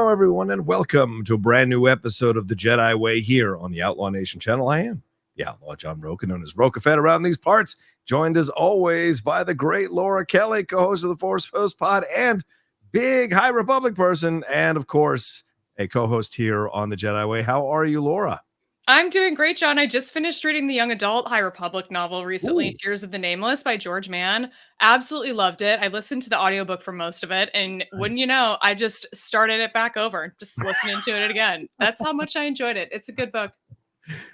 Hello, everyone, and welcome to a brand new episode of the Jedi Way here on the Outlaw Nation channel. I am the Outlaw John Rocha, known as Rocha Fed around these parts, joined as always by the great Laura Kelly, co-host of the Force Post Pod, and big High Republic person, and of course, a co-host here on the Jedi Way. How are you, Laura? I'm doing great, John. I just finished reading the young adult High Republic novel recently, Ooh. Tears of the Nameless by George Mann. Absolutely loved it. I listened to the audiobook for most of it, and wouldn't you Nice. know, I just started it back over, just listening to it again. That's how much I enjoyed it. It's a good book.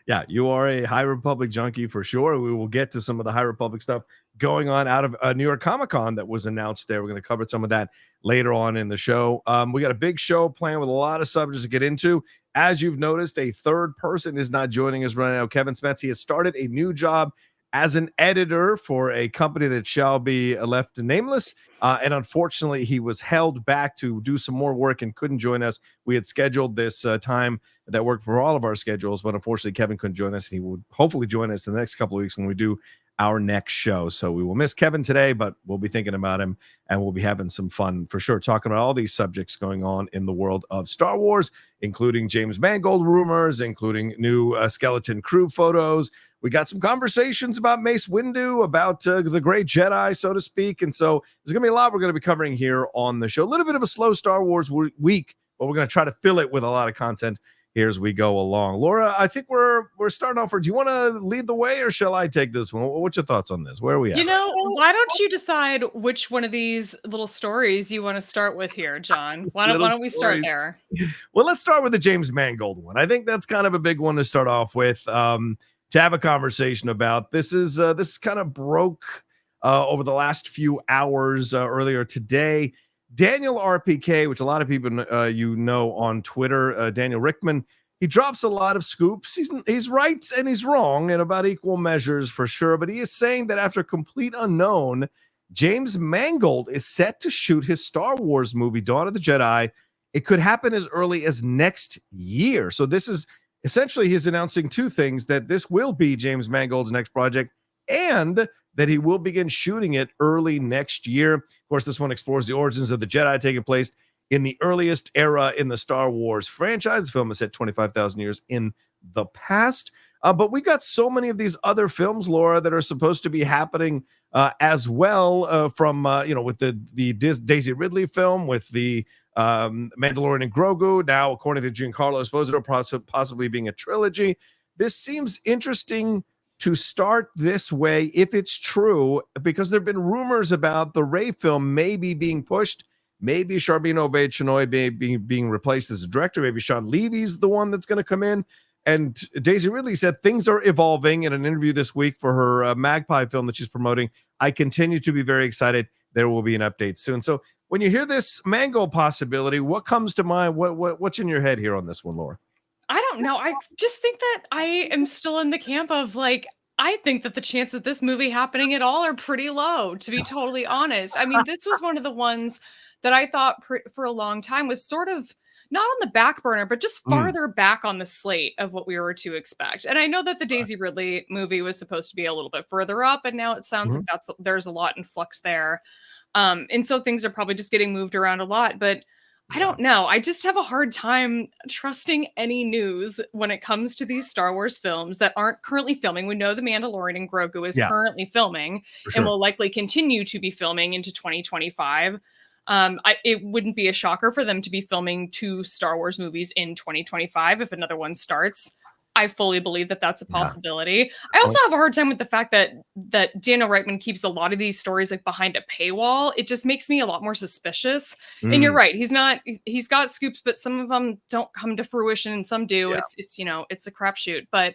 Yeah, you are a High Republic junkie for sure. We will get to some of the High Republic stuff going on out of New York Comic Con that was announced there. We're going to cover some of that later on in the show. We got a big show planned with a lot of subjects to get into. As you've noticed, a third person is not joining us right now. Kevin Smets, he has started a new job as an editor for a company that shall be left nameless. And unfortunately, he was held back to do some more work and couldn't join us. We had scheduled this time that worked for all of our schedules, but unfortunately, Kevin couldn't join us. He will hopefully join us in the next couple of weeks when we do our next show. So we will miss Kevin today, but we'll be thinking about him and we'll be having some fun for sure, talking about all these subjects going on in the world of Star Wars, including James Mangold rumors, including new skeleton crew photos. We got some conversations about Mace Windu, about the Grey Jedi, so to speak. And so there's going to be a lot we're going to be covering here on the show. A little bit of a slow Star Wars week, but we're going to try to fill it with a lot of content here as we go along. Laura, I think we're starting off. Do you want to lead the way or shall I take this one? What's your thoughts on this? Where are we at? You know, why don't you decide which one of these little stories you want to start with here, John? Why don't we start there? Well, let's start with the James Mangold one. I think that's kind of a big one to start off with. To have a conversation about. This kind of broke over the last few hours earlier today. Daniel RPK, which a lot of people on Twitter, Daniel Rickman, he drops a lot of scoops. He's right and he's wrong in about equal measures for sure, but he is saying that after Complete Unknown, James Mangold is set to shoot his Star Wars movie, Dawn of the Jedi. It could happen as early as next year. So this is essentially he's announcing two things, that this will be James Mangold's next project and that he will begin shooting it early next year. Of course, this one explores the origins of the Jedi taking place in the earliest era in the Star Wars franchise. The film is set 25,000 years in the past. But we got so many of these other films, Laura, that are supposed to be happening as well from, with the Daisy Ridley film, with the Mandalorian and Grogu. Now, according to Giancarlo Esposito, possibly being a trilogy. This seems interesting to start this way, if it's true, because there have been rumors about the Rey film maybe being pushed. Maybe Charbine Obaid-Chinoy being replaced as a director. Maybe Sean Levy's the one that's going to come in. And Daisy Ridley said things are evolving in an interview this week for her Magpie film that she's promoting. I continue to be very excited. There will be an update soon. So when you hear this Mangold possibility, what comes to mind? What's in your head here on this one, Laura? I don't know. I just think that I am still in the camp of I think that the chance of this movie happening at all are pretty low, to be totally honest. I mean, this was one of the ones that I thought for a long time was sort of not on the back burner, but just farther back on the slate of what we were to expect. And I know that the Daisy Ridley movie was supposed to be a little bit further up, and now it sounds like there's a lot in flux there. And so things are probably just getting moved around a lot, but I don't know. I just have a hard time trusting any news when it comes to these Star Wars films that aren't currently filming. We know The Mandalorian and Grogu is currently filming and will likely continue to be filming into 2025. It wouldn't be a shocker for them to be filming 2 Star Wars movies in 2025 if another one starts. I fully believe that that's a possibility. I also have a hard time with the fact that Daniel Reitman keeps a lot of these stories behind a paywall. It just makes me a lot more suspicious. And you're right. He's got scoops, but some of them don't come to fruition and some do. Yeah. It's a crapshoot. But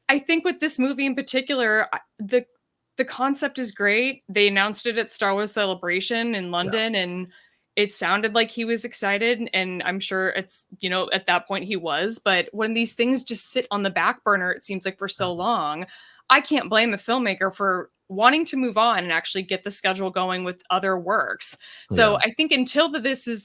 I think with this movie in particular, the concept is great. They announced it at Star Wars Celebration in London, and it sounded like he was excited, and I'm sure it's, at that point he was. But when these things just sit on the back burner, it seems like for so long, I can't blame a filmmaker for wanting to move on and actually get the schedule going with other works. So I think until the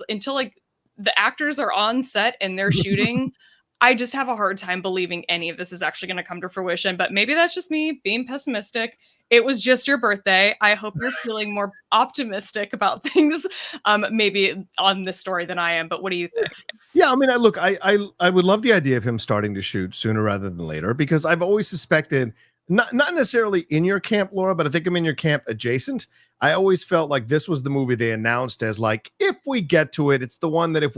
actors are on set and they're shooting, I just have a hard time believing any of this is actually going to come to fruition. But maybe that's just me being pessimistic. It was just your birthday. I hope you're feeling more optimistic about things, maybe on this story than I am, but what do you think? Yeah, I mean, I would love the idea of him starting to shoot sooner rather than later, because I've always suspected, not necessarily in your camp, Laura, but I think I'm in your camp adjacent. I always felt like this was the movie they announced as, like, if we get to it, it's the one that if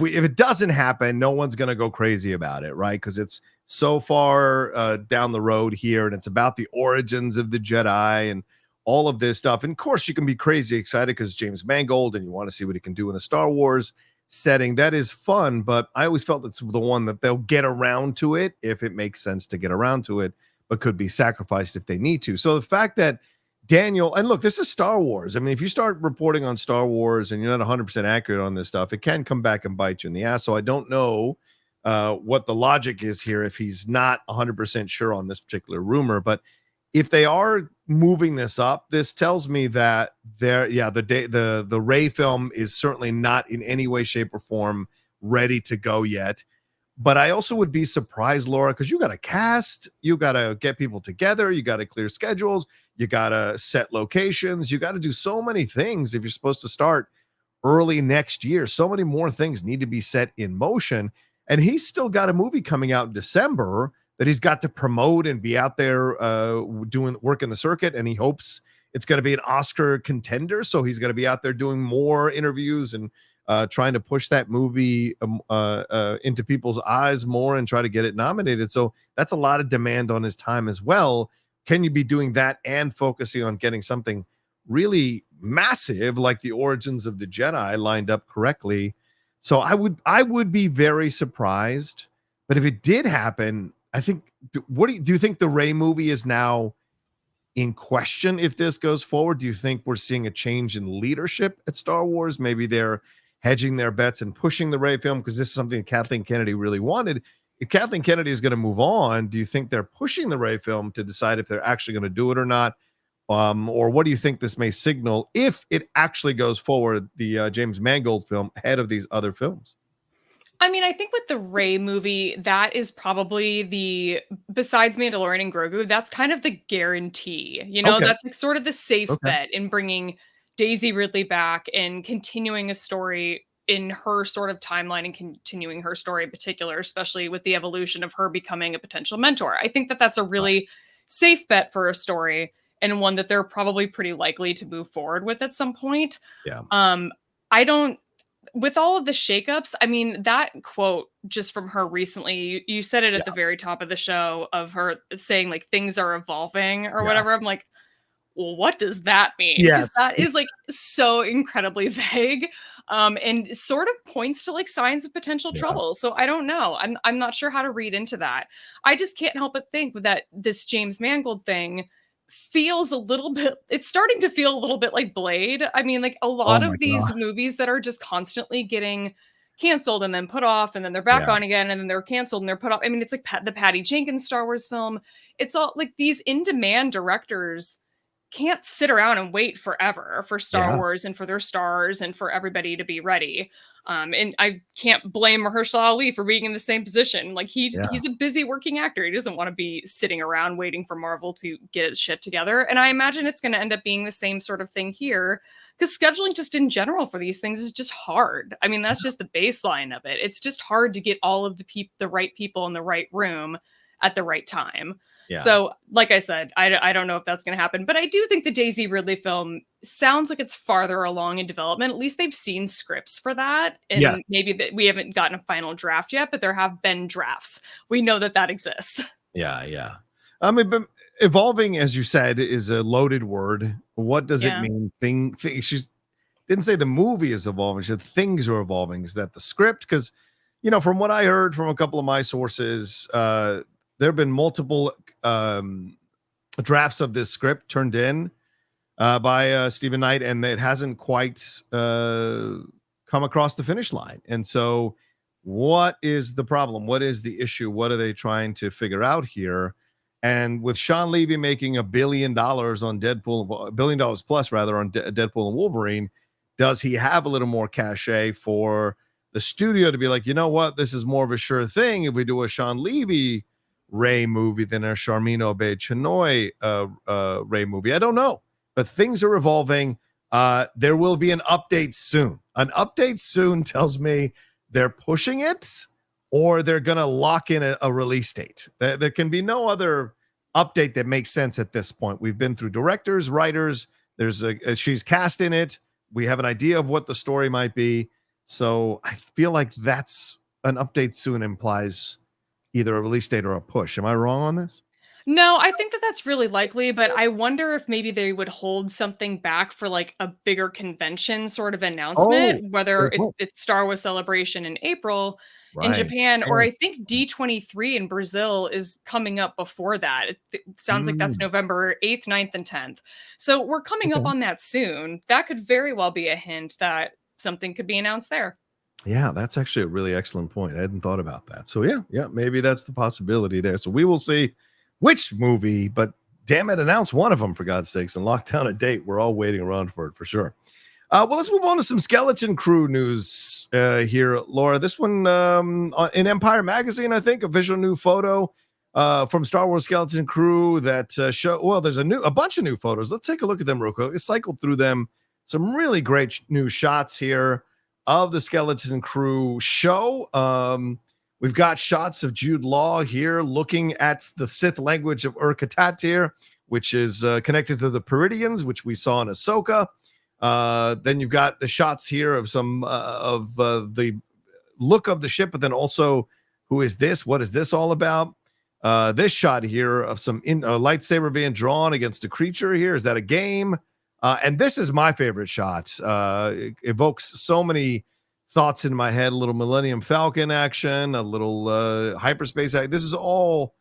it doesn't happen, no one's gonna go crazy about it, right? Because it's so far down the road here, and it's about the origins of the Jedi and all of this stuff. And of course, you can be crazy excited because James Mangold, and you want to see what he can do in a Star Wars setting. That is fun, but I always felt it's the one that they'll get around to it if it makes sense to get around to it, but could be sacrificed if they need to. So the fact that Daniel, and look, this is Star Wars. I mean, if you start reporting on Star Wars and you're not 100% accurate on this stuff, it can come back and bite you in the ass. So I don't know what the logic is here if he's not 100% sure on this particular rumor. But if they are moving this up, this tells me that the Rey film is certainly not in any way, shape, or form ready to go yet. But I also would be surprised, Laura, because you got to cast, you got to get people together, you got to clear schedules, you got to set locations, you got to do so many things if you're supposed to start early next year. So many more things need to be set in motion. And he's still got a movie coming out in December that he's got to promote and be out there doing work in the circuit. And he hopes it's going to be an Oscar contender. So he's going to be out there doing more interviews and trying to push that movie into people's eyes more and try to get it nominated. So that's a lot of demand on his time as well. Can you be doing that and focusing on getting something really massive like the origins of the Jedi lined up correctly? So I would be very surprised. But if it did happen, I think, do you think the Rey movie is now in question if this goes forward? Do you think we're seeing a change in leadership at Star Wars? Maybe they're hedging their bets and pushing the Rey film because this is something that Kathleen Kennedy really wanted. If Kathleen Kennedy is going to move on, do you think they're pushing the Rey film to decide if they're actually going to do it or not? Or what do you think this may signal if it actually goes forward, the James Mangold film, ahead of these other films? I mean, I think with the Rey movie, that is probably besides Mandalorian and Grogu, that's kind of the guarantee. Okay. That's like sort of the safe Okay. bet in bringing Daisy Ridley back and continuing a story in her sort of timeline and continuing her story in particular, especially with the evolution of her becoming a potential mentor. I think that that's a really safe bet for a story and one that they're probably pretty likely to move forward with at some point. Yeah. I don't, with all of the shakeups, I mean, that quote just from her recently, you said it at the very top of the show of her saying like things are evolving or whatever. I'm like, well, what does that mean? Because Yes. that is like so incredibly vague, and sort of points to like signs of potential trouble. So I don't know. I'm not sure how to read into that. I just can't help but think that this James Mangold thing feels a little bit, it's starting to feel a little bit like Blade. I mean, like a Oh lot my of these God. movies that are just constantly getting canceled and then put off and then they're back Yeah. on again and then they're canceled and they're put off. I mean, it's like the Patty Jenkins Star Wars film. It's all like these in-demand directors can't sit around and wait forever for Star Yeah. Wars and for their stars and for everybody to be ready. And I can't blame Mahershala Ali for being in the same position. Like Yeah. he's a busy working actor. He doesn't want to be sitting around waiting for Marvel to get his shit together. And I imagine it's going to end up being the same sort of thing here because scheduling just in general for these things is just hard. I mean, that's just the baseline of it. It's just hard to get all of the right people in the right room at the right time. Yeah. So, like I said, I don't know if that's going to happen, but I do think the Daisy Ridley film sounds like it's farther along in development. At least they've seen scripts for that. And Yes. maybe that we haven't gotten a final draft yet, but there have been drafts. We know that exists. Yeah. Yeah. I mean, but evolving, as you said, is a loaded word. What does it Yeah. mean? She didn't say the movie is evolving. She said things are evolving. Is that the script? Because, from what I heard from a couple of my sources, there have been multiple drafts of this script turned in by Stephen Knight, and it hasn't quite come across the finish line. And so what is the problem? What is the issue? What are they trying to figure out here? And with Sean Levy making $1 billion on Deadpool, $1 billion plus rather on Deadpool and Wolverine, does he have a little more cachet for the studio to be like, you know what, this is more of a sure thing if we do a Sean Levy Rey movie than a Charmin Obey Chinoy Rey movie. I don't know, but things are evolving. There will be an update soon. An update soon tells me they're pushing it or they're going to lock in a release date. There can be no other update that makes sense at this point. We've been through directors, writers. She's cast in it. We have an idea of what the story might be. So I feel like that's an update soon implies either a release date or a push. Am I wrong on this? No, I think that that's really likely, but I wonder if maybe they would hold something back for like a bigger convention sort of Oh, announcement, whether good point. it's Star Wars Celebration in April in Right. Japan, or Oh. I think D23 in Brazil is coming up before that. It sounds like that's Mm, November 8th, 9th, and 10th. So we're coming up okay. on that soon. That could very well be a hint that something could be announced there. Yeah, that's actually a really excellent point. I hadn't thought about that. So yeah, maybe that's the possibility there. So we will see which movie, but damn it, announce one of them for God's sakes and lock down a date. We're all waiting around for it for sure. Well, let's move on to some Skeleton Crew news here, Laura. This one in Empire Magazine, I think, a visual new photo from Star Wars Skeleton Crew that show. Well, there's a bunch of new photos. Let's take a look at them real quick. Let's cycle through them. Some really great new shots here of the Skeleton Crew show. We've got shots of Jude Law here looking at the Sith language of Ur-Katatir, which is connected to the Peridians, which we saw in Ahsoka. Then you've got the shots here of some of the look of the ship, but then also who is this? What is this all about? This shot here of some lightsaber being drawn against a creature here. Is that a game? And this is my favorite shot. It evokes so many thoughts in my head. A little Millennium Falcon action, a little hyperspace action. This is all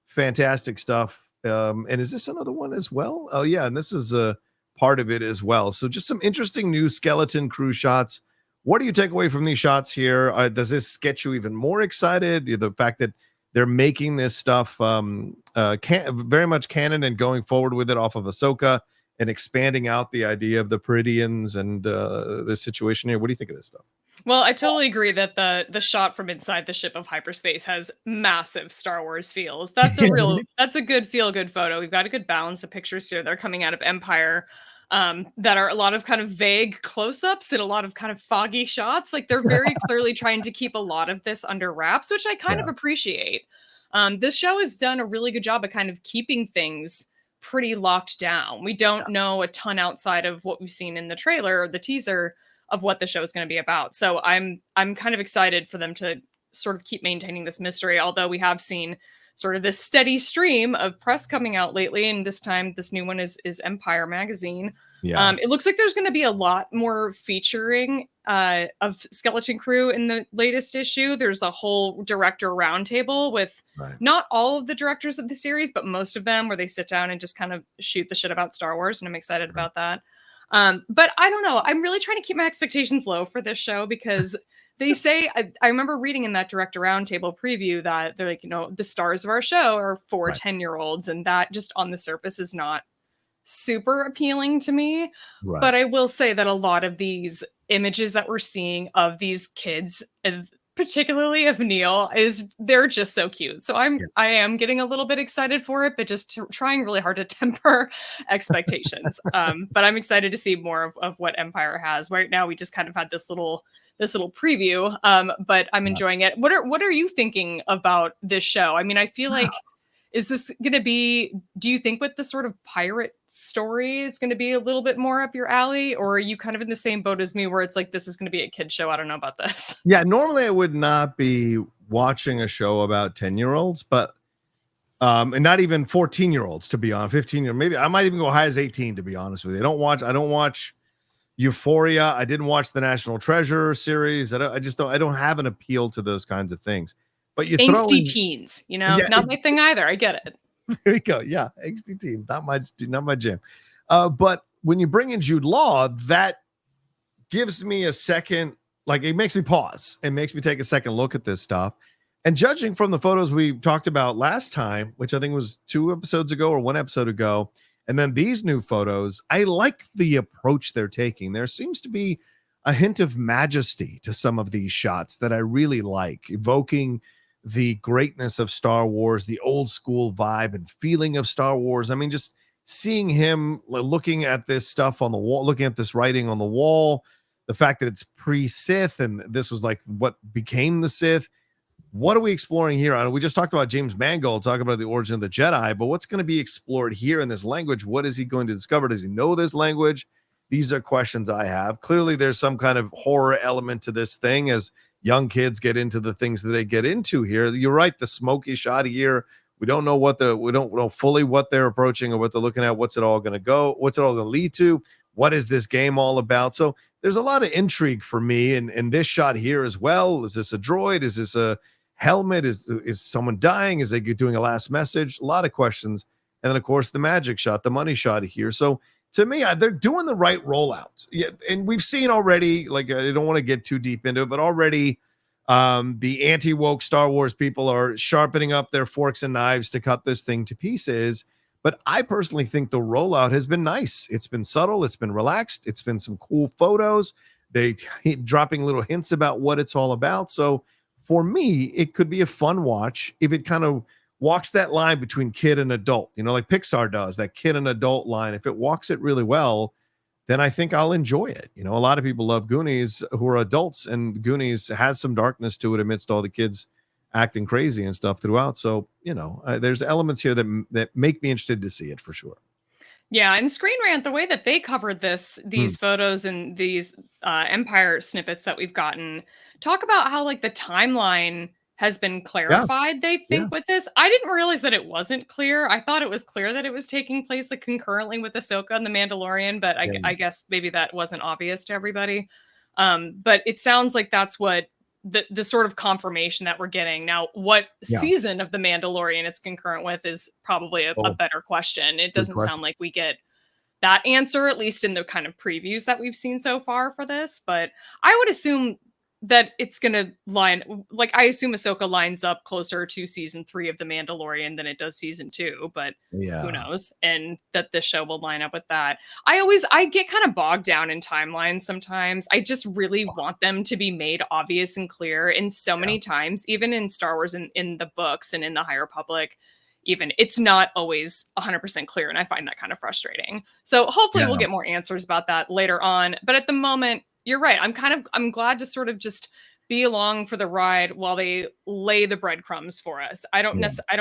fantastic stuff. And is this another one as well? Oh, yeah. And this is a part of it as well. So just some interesting new Skeleton Crew shots. What do you take away from these shots here? Does this get you even more excited? The fact that they're making this stuff very much canon and going forward with it off of Ahsoka and expanding out the idea of the Peridians and the situation here. What do you think of this stuff? Well, I totally agree that the shot from inside the ship of hyperspace has massive Star Wars feels. That's a good feel-good photo. We've got a good balance of pictures here. They're coming out of Empire that are a lot of kind of vague close-ups and a lot of kind of foggy shots. Like they're very clearly trying to keep a lot of this under wraps, which I kind of appreciate. This show has done a really good job of kind of keeping things pretty locked down. We don't know a ton outside of what we've seen in the trailer or the teaser of what the show is going to be about. So I'm kind of excited for them to sort of keep maintaining this mystery, although we have seen sort of this steady stream of press coming out lately, and this time this new one is Empire Magazine. Yeah. It looks like there's going to be a lot more featuring of Skeleton Crew in the latest issue. There's the whole director roundtable with not all of the directors of the series, but most of them, where they sit down and just kind of shoot the shit about Star Wars, and I'm excited about that. But I don't know. I'm really trying to keep my expectations low for this show because they say, I remember reading in that director roundtable preview that they're like, the stars of our show are 4 10-year-olds, and that just on the surface is not super appealing to me. But I will say that a lot of these images that we're seeing of these kids, particularly of Neil, they're just so cute. So I am getting a little bit excited for it, but just trying really hard to temper expectations. But I'm excited to see more of what Empire has. Right now, we just kind of had this little preview, but I'm enjoying it. What are you thinking about this show? I mean, I feel like, is this going to be, do you think with the sort of pirate story, it's going to be a little bit more up your alley? Or are you kind of in the same boat as me where it's like, this is going to be a kid show? I don't know about this. Yeah, normally I would not be watching a show about 10-year-olds, but and not even 14-year-olds, to be honest, 15-year, maybe I might even go high as 18, to be honest with you. I don't watch Euphoria. I didn't watch the National Treasure series. I don't have an appeal to those kinds of things. But you throw angsty teens, not my thing either. I get it. There you go. Yeah, angsty teens, not my jam. But when you bring in Jude Law, that gives me a second, like it makes me pause. It makes me take a second look at this stuff. And judging from the photos we talked about last time, which I think was 2 episodes ago or 1 episode ago, and then these new photos, I like the approach they're taking. There seems to be a hint of majesty to some of these shots that I really like, evoking the greatness of Star Wars, the old school vibe and feeling of Star Wars. I mean, just seeing him looking at this stuff on the wall, looking at this writing on the wall, the fact that it's pre-Sith and this was like what became the Sith. What are we exploring here? I know we just talked about James Mangold, talking about the origin of the Jedi, but what's going to be explored here in this language? What is he going to discover? Does he know this language? These are questions I have. Clearly, there's some kind of horror element to this thing as young kids get into the things that they get into here. You're right. The smoky shot here. We don't know we don't know fully what they're approaching or what they're looking at. What's it all going to go? What's it all going to lead to? What is this game all about? So there's a lot of intrigue for me in this shot here as well. Is this a droid? Is this a helmet? Is someone dying? Is they doing a last message? A lot of questions. And then, of course, the magic shot, the money shot here. So to me, they're doing the right rollout. Yeah, and we've seen already, like, I don't want to get too deep into it, but already the anti-woke Star Wars people are sharpening up their forks and knives to cut this thing to pieces. But I personally think the rollout has been nice. It's been subtle. It's been relaxed. It's been some cool photos. They dropping little hints about what it's all about. So for me, it could be a fun watch if it kind of walks that line between kid and adult, like Pixar does, that kid and adult line. If it walks it really well, then I think I'll enjoy it. A lot of people love Goonies who are adults, and Goonies has some darkness to it amidst all the kids acting crazy and stuff throughout. So, there's elements here that make me interested to see it for sure. Yeah, and Screen Rant, the way that they covered these photos and these Empire snippets that we've gotten, talk about how like the timeline has been clarified, they think, with this. I didn't realize that it wasn't clear. I thought it was clear that it was taking place like concurrently with Ahsoka and The Mandalorian, but I guess maybe that wasn't obvious to everybody. But it sounds like that's what the sort of confirmation that we're getting. Now, what season of The Mandalorian it's concurrent with is probably a better question. It doesn't sound like we get that answer, at least in the kind of previews that we've seen so far for this. But I would assume that it's going to I assume Ahsoka lines up closer to season 3 of The Mandalorian than it does season 2, but who knows? And that this show will line up with that. I get kind of bogged down in timelines sometimes. I just really want them to be made obvious and clear. And so many times, even in Star Wars and in the books and in the High Republic, even it's not always 100% clear. And I find that kind of frustrating. So hopefully we'll get more answers about that later on. But at the moment, you're right. I'm glad to sort of just be along for the ride while they lay the breadcrumbs for us. I don't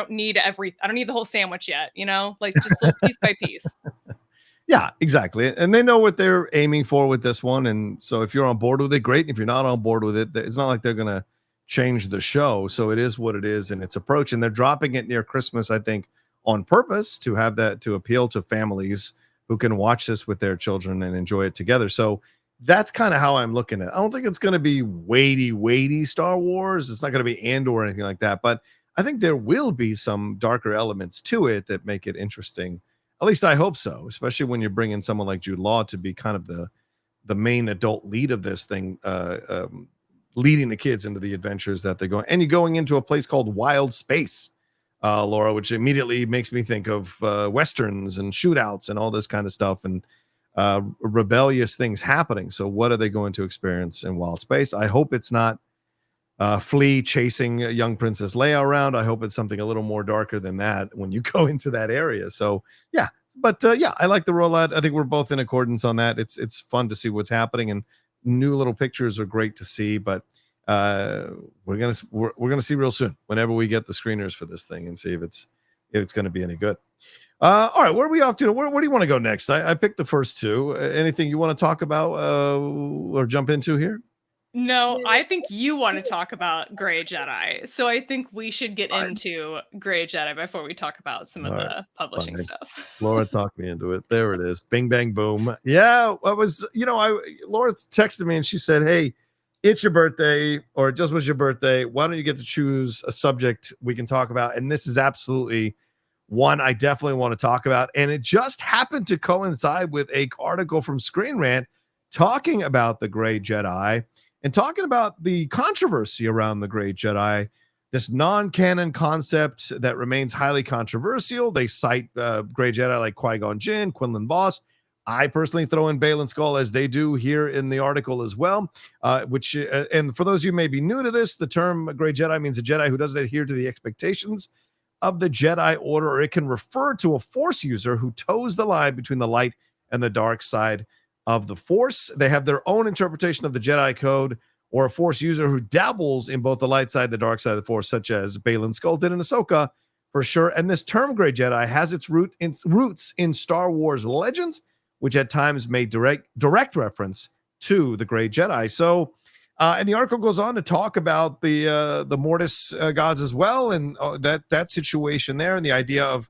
need the whole sandwich yet, like just piece by piece. Yeah, exactly. And they know what they're aiming for with this one. And so if you're on board with it, great. If you're not on board with it, it's not like they're going to change the show. So it is what it is in its approach. And they're dropping it near Christmas, I think, on purpose to have that to appeal to families who can watch this with their children and enjoy it together. So that's kind of how I'm looking at it. I don't think it's going to be weighty Star Wars. It's not going to be Andor or anything like that. But I think there will be some darker elements to it that make it interesting. At least I hope so, especially when you're bringing someone like Jude Law to be kind of the main adult lead of this thing, leading the kids into the adventures that they're going. And you're going into a place called Wild Space, Laura, which immediately makes me think of Westerns and shootouts and all this kind of stuff. And rebellious things happening. So what are they going to experience in Wild Space? I hope it's not Flea chasing young Princess Leia around. I hope it's something a little more darker than that when you go into that area. So I like the rollout. I think we're both in accordance on that. It's fun to see what's happening, and new little pictures are great to see. But we're gonna see real soon whenever we get the screeners for this thing and see if it's going to be any good. All right, where are we off to? Where do you want to go next? I picked the first two. Anything you want to talk about or jump into here? No, I think you want to talk about Grey Jedi. So I think we should get into Grey Jedi before we talk about some of the publishing stuff. Laura talked me into it. There it is. Bing, bang, boom. Yeah, Laura texted me and she said, hey, it's your birthday, or it just was your birthday. Why don't you get to choose a subject we can talk about? And this is absolutely one I definitely want to talk about. And it just happened to coincide with an article from Screen Rant talking about the Grey Jedi and talking about the controversy around the Grey Jedi, this non-canon concept that remains highly controversial. They cite Grey Jedi like Qui-Gon Jinn, Quinlan Vos, I personally throw in Bale and Skull, as they do here in the article as well, and for those of you who may be new to this, the term Grey Jedi means a Jedi who doesn't adhere to the expectations of the Jedi Order, or it can refer to a Force user who toes the line between the light and the dark side of the Force. They have their own interpretation of the Jedi Code, or a Force user who dabbles in both the light side and the dark side of the Force, such as Bale and Skull did in Ahsoka, for sure. And this term Grey Jedi has its roots in Star Wars Legends, which at times made direct reference to the Grey Jedi. So, and the article goes on to talk about the Mortis gods as well, and that situation there, and the idea of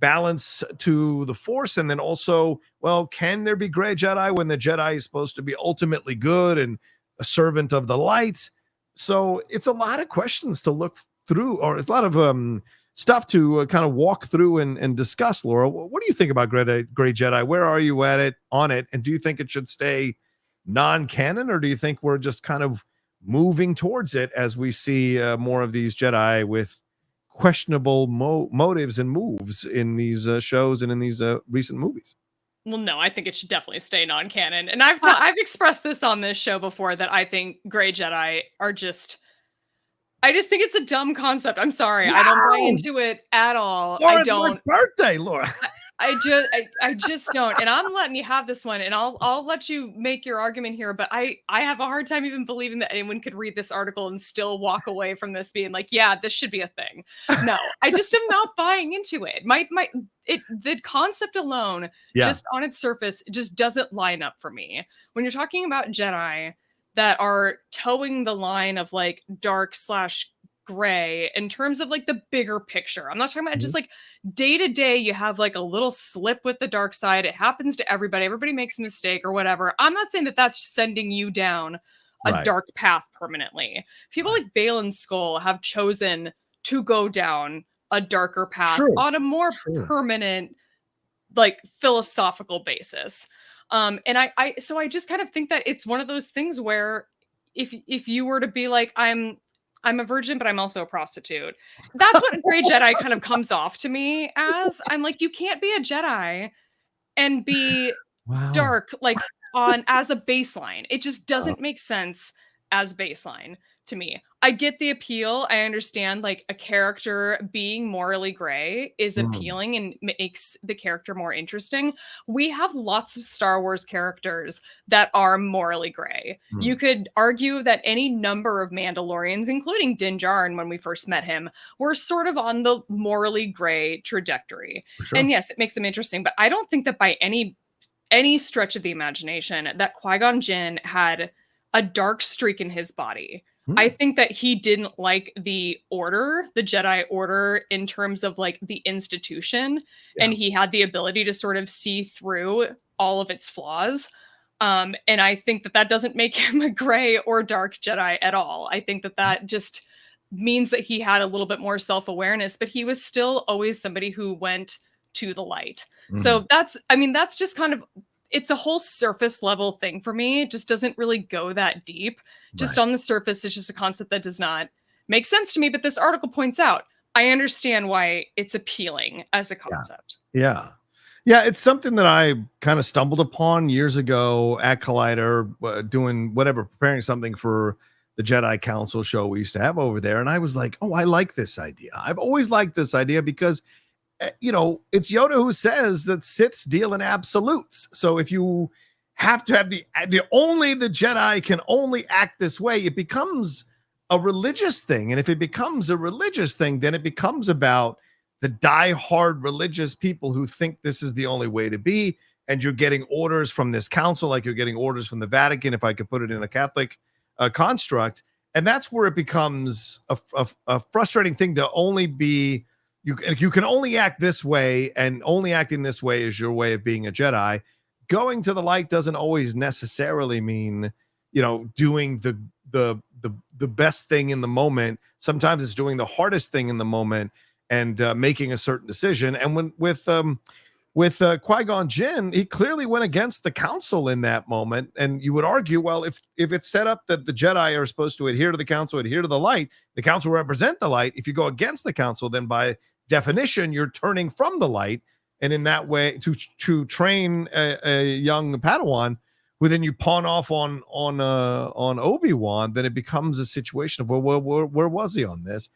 balance to the Force, and then also, well, can there be Grey Jedi when the Jedi is supposed to be ultimately good and a servant of the light? So it's a lot of questions to look through, or it's a lot of stuff to kind of walk through and discuss. Laura, what do you think about Grey Jedi? Where are you on it? And do you think it should stay non-canon, or do you think we're just kind of moving towards it as we see more of these Jedi with questionable motives and moves in these shows and in these recent movies? Well, no, I think it should definitely stay non-canon. And I've expressed this on this show before, that I think Grey Jedi are I just think it's a dumb concept. I'm sorry. No! I don't buy into it at all. Laura, I don't. it's my birthday, Laura. I just don't. And I'm letting you have this one, and I'll let you make your argument here, but I have a hard time even believing that anyone could read this article and still walk away from this being like, yeah, this should be a thing. No, I just am not buying into it. The concept alone, just on its surface, it just doesn't line up for me. When you're talking about Jedi that are towing the line of like dark/gray in terms of like the bigger picture. I'm not talking about just like day to day, you have like a little slip with the dark side. It happens to everybody. Everybody makes a mistake or whatever. I'm not saying that that's sending you down a dark path permanently. People like Bale and Skull have chosen to go down a darker path on a more permanent, like philosophical basis. And so I just kind of think that it's one of those things where if you were to be like, I'm a virgin, but I'm also a prostitute, that's what Grey Jedi kind of comes off to me as. I'm like, you can't be a Jedi and be dark, like as a baseline. It just doesn't make sense as baseline to me. I get the appeal. I understand like a character being morally gray is appealing and makes the character more interesting. We have lots of Star Wars characters that are morally gray. You could argue that any number of Mandalorians, including Din Djarin when we first met him, were sort of on the morally gray trajectory. And yes, it makes them interesting, but I don't think that by any stretch of the imagination that Qui-Gon Jinn had a dark streak in his body. I think that he didn't like the order, the Jedi Order, in terms of like the institution, and he had the ability to sort of see through all of its flaws. And I think that doesn't make him a gray or dark Jedi at all. I think that just means that he had a little bit more self-awareness, but he was still always somebody who went to the light. So that's just kind of, it's a whole surface level thing for me. It just doesn't really go that deep. Just on the surface, it's just a concept that does not make sense to me. But this article points out, I understand why it's appealing as a concept. Yeah, it's something that I kind of stumbled upon years ago at Collider, doing whatever, preparing something for the Jedi Council show we used to have over there. And I was like, oh, I like this idea. I've always liked this idea because it's Yoda who says that Siths deal in absolutes. So if you have to have the Jedi can only act this way, it becomes a religious thing. And if it becomes a religious thing, then it becomes about the diehard religious people who think this is the only way to be. And you're getting orders from this council, like you're getting orders from the Vatican, if I could put it in a Catholic construct. And that's where it becomes a frustrating thing to only be. You can only act this way, and only acting this way is your way of being a Jedi. Going to the light doesn't always necessarily mean, doing the best thing in the moment. Sometimes it's doing the hardest thing in the moment and making a certain decision. And with Qui-Gon Jinn, he clearly went against the council in that moment. And you would argue, well, if it's set up that the Jedi are supposed to adhere to the council, adhere to the council represent the light. If you go against the council, then by definition, you're turning from the light and in that way to train a young Padawan, who then you pawn off on Obi-Wan, then it becomes a situation of where was he on this?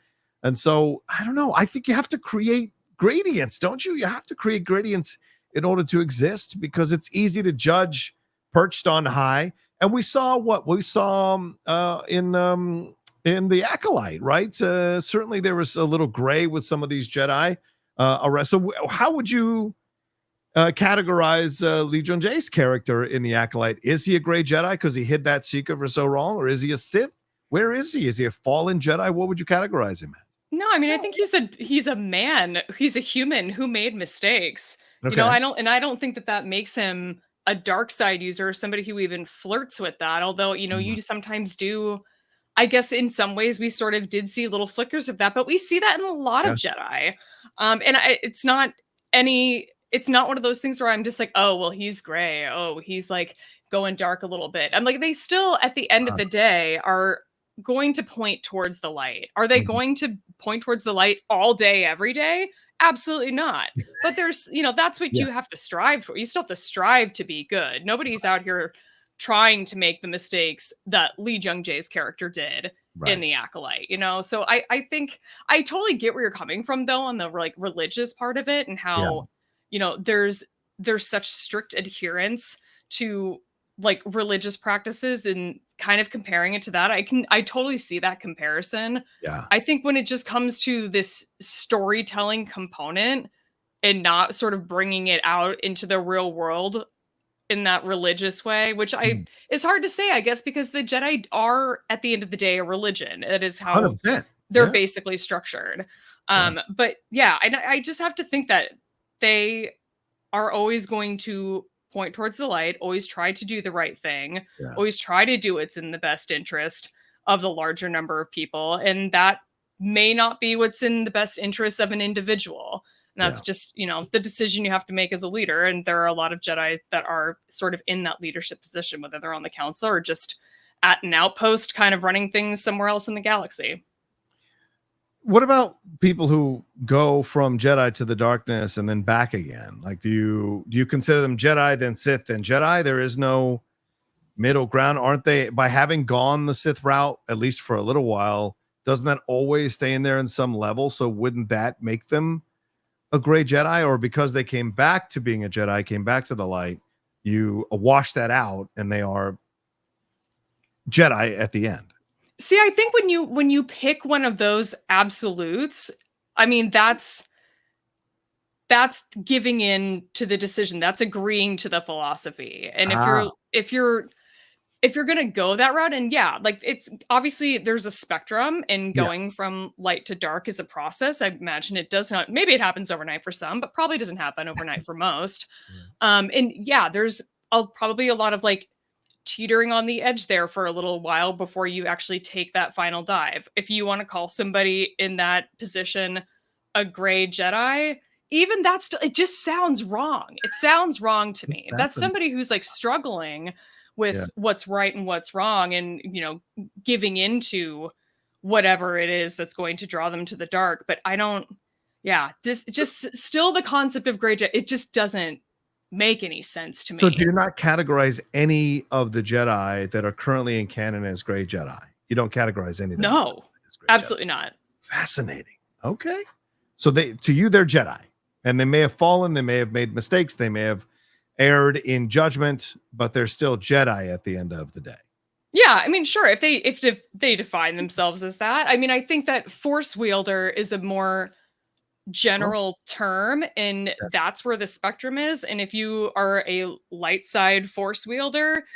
And so I don't know. I think you have to create gradients, don't you? You have to create gradients in order to exist, because it's easy to judge perched on high. And we saw what we saw in the Acolyte, right? Certainly there was a little gray with some of these Jedi arrests. So how would you categorize Lee Jung-jae's character in the Acolyte? Is he a Grey Jedi because he hid that secret for so long, or is he a Sith? Where is he? Is he a fallen Jedi? What would you categorize him as? No, I mean, I think he's a man. He's a human who made mistakes. Okay. I don't think that makes him a dark side user or somebody who even flirts with that. Although, you sometimes do. I guess in some ways we sort of did see little flickers of that, but we see that in a lot of Jedi. It's not one of those things where I'm just like, oh, well, he's gray. Oh, he's like going dark a little bit. I'm like, they still at the end of the day are going to point towards the light. Are they going to point towards the light all day, every day? Absolutely not. But there's, that's what you have to strive for. You still have to strive to be good. Nobody's out here trying to make the mistakes that Lee Jung-jae's character did in the Acolyte, So I think I totally get where you're coming from, though, on the like religious part of it, and how, there's such strict adherence to like religious practices, and kind of comparing it to that. I totally see that comparison. Yeah. I think when it just comes to this storytelling component and not sort of bringing it out into the real world in that religious way, which it's hard to say, I guess, because the Jedi are at the end of the day a religion. That is how 100%. they're basically structured. But yeah, I just have to think that they are always going to point towards the light, always try to do the right thing, always try to do what's in the best interest of the larger number of people. And that may not be what's in the best interest of an individual. And that's just, the decision you have to make as a leader. And there are a lot of Jedi that are sort of in that leadership position, whether they're on the council or just at an outpost kind of running things somewhere else in the galaxy. What about people who go from Jedi to the darkness and then back again? Like, do you consider them Jedi, then Sith, then Jedi? There is no middle ground, aren't they? By having gone the Sith route, at least for a little while, doesn't that always stay in there in some level? So wouldn't that make them a Grey Jedi? Or because they came back to being a Jedi, came back to the light, you wash that out and they are Jedi at the end? See, I think when you pick one of those absolutes, I mean, that's giving in to the decision. That's agreeing to the philosophy. And if you're going to go that route, and like, it's obviously there's a spectrum, and going from light to dark is a process. I imagine it does not, maybe it happens overnight for some, but probably doesn't happen overnight for most. And there's probably a lot of like teetering on the edge there for a little while before you actually take that final dive. If you want to call somebody in that position a Grey Jedi, even that's it just sounds wrong. It sounds wrong to me. That's somebody who's like struggling with what's right and what's wrong, and giving into whatever it is that's going to draw them to the dark. But I don't just still the concept of Grey Jedi, it just doesn't make any sense to me. So do you not categorize any of the Jedi that are currently in canon as Grey Jedi? You don't categorize any of them? No, absolutely not. Fascinating. Okay. So to you, they're Jedi, and they may have fallen, they may have made mistakes, they may have erred in judgment, but they're still Jedi at the end of the day. Yeah, I mean, sure, if they define themselves as that. I mean, I think that Force wielder is a more general term, and that's where the spectrum is. And if you are a light side Force wielder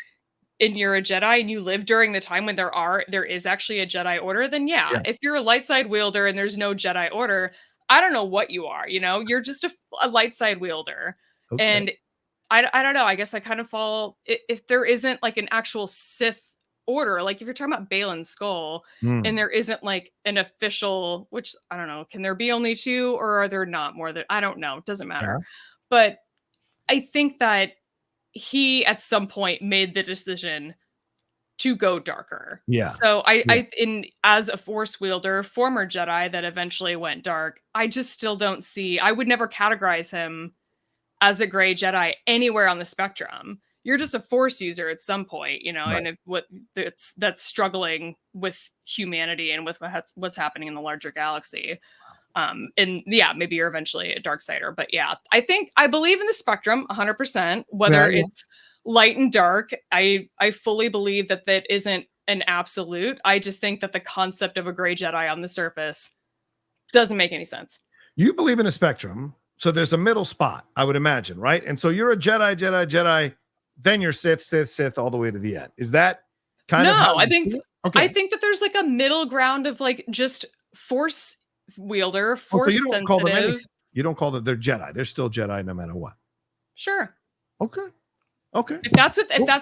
and you're a Jedi and you live during the time when there is actually a Jedi Order, then if you're a light side wielder and there's no Jedi Order, I don't know what you are. You're just a light side wielder. And I don't know. I guess I kind of fall if there isn't like an actual Sith order, like if you're talking about Baylan Skull, and there isn't like an official, which I don't know, can there be only two, or are there not more than, I don't know, it doesn't matter. But I think that he at some point made the decision to go darker. So I as a Force wielder, former Jedi that eventually went dark, I just still don't see, I would never categorize him as a Grey Jedi anywhere on the spectrum. You're just a Force user at some point, you know, Right. and that's struggling with humanity and with what's happening in the larger galaxy. And yeah, maybe you're eventually a dark sider, but yeah, I believe in the spectrum 100%, whether Yeah. it's light and dark. I fully believe that that isn't an absolute. I just think that the concept of a Grey Jedi on the surface doesn't make any sense. You believe in a spectrum, so there's a middle spot, I would imagine, right? And so you're a Jedi, then you're Sith, all the way to the end. Is that kind of how No, I you think see it? Okay. I think that there's like a middle ground of like just Force wielder, Oh, so Force you don't call them anything. sensitive. You don't call them, they're Jedi. They're still Jedi no matter what. Sure. Okay. Okay. If that's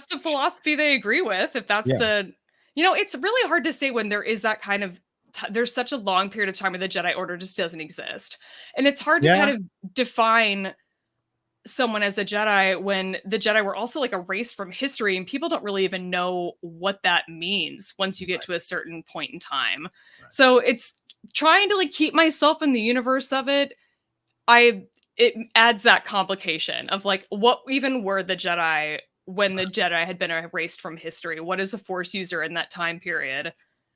the philosophy they agree with, if that's the, you know, it's really hard to say when there is that kind of there's such a long period of time where the Jedi Order just doesn't exist. And it's hard to kind of define someone as a Jedi when the Jedi were also like erased from history and people don't really even know what that means once you get to a certain point in time. Right. So it's trying to like keep myself in the universe of it. It adds that complication of like, what even were the Jedi when the Jedi had been erased from history? What is a Force user in that time period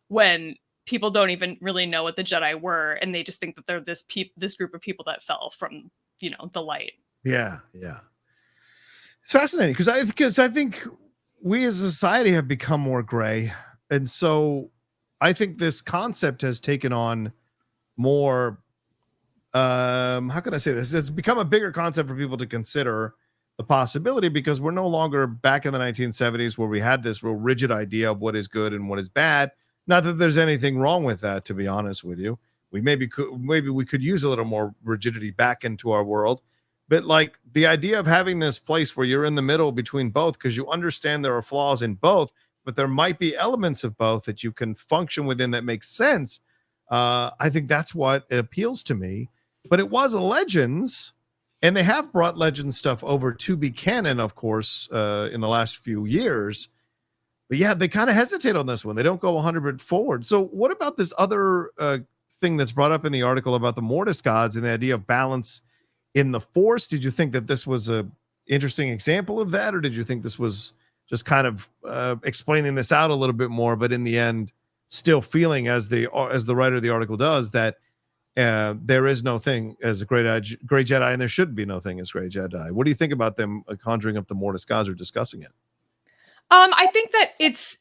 when people don't even really know what the Jedi were and they just think that they're this group of people that fell from, you know, the light. Yeah. It's fascinating because I think we as a society have become more gray, and so I think this concept has taken on more. How can I say this? It's become a bigger concept for people to consider the possibility because we're no longer back in the 1970s where we had this real rigid idea of what is good and what is bad. Not that there's anything wrong with that, to be honest with you. Maybe we could use a little more rigidity back into our world. But like the idea of having this place where you're in the middle between both, because you understand there are flaws in both, but there might be elements of both that you can function within that makes sense. I think that's what it appeals to me. But it was a Legends, and they have brought Legends stuff over to be canon, of course, in the last few years. But yeah, they kind of hesitate on this one. They don't go 100% forward. So what about this other thing that's brought up in the article about the Mortis gods and the idea of balance in the Force? Did you think that this was a interesting example of that, or did you think this was just kind of explaining this out a little bit more, but in the end, still feeling as the writer of the article does that there is no thing as a Grey Jedi, and there should be no thing as Grey Jedi? What do you think about them conjuring up the Mortis gods or discussing it? I think that it's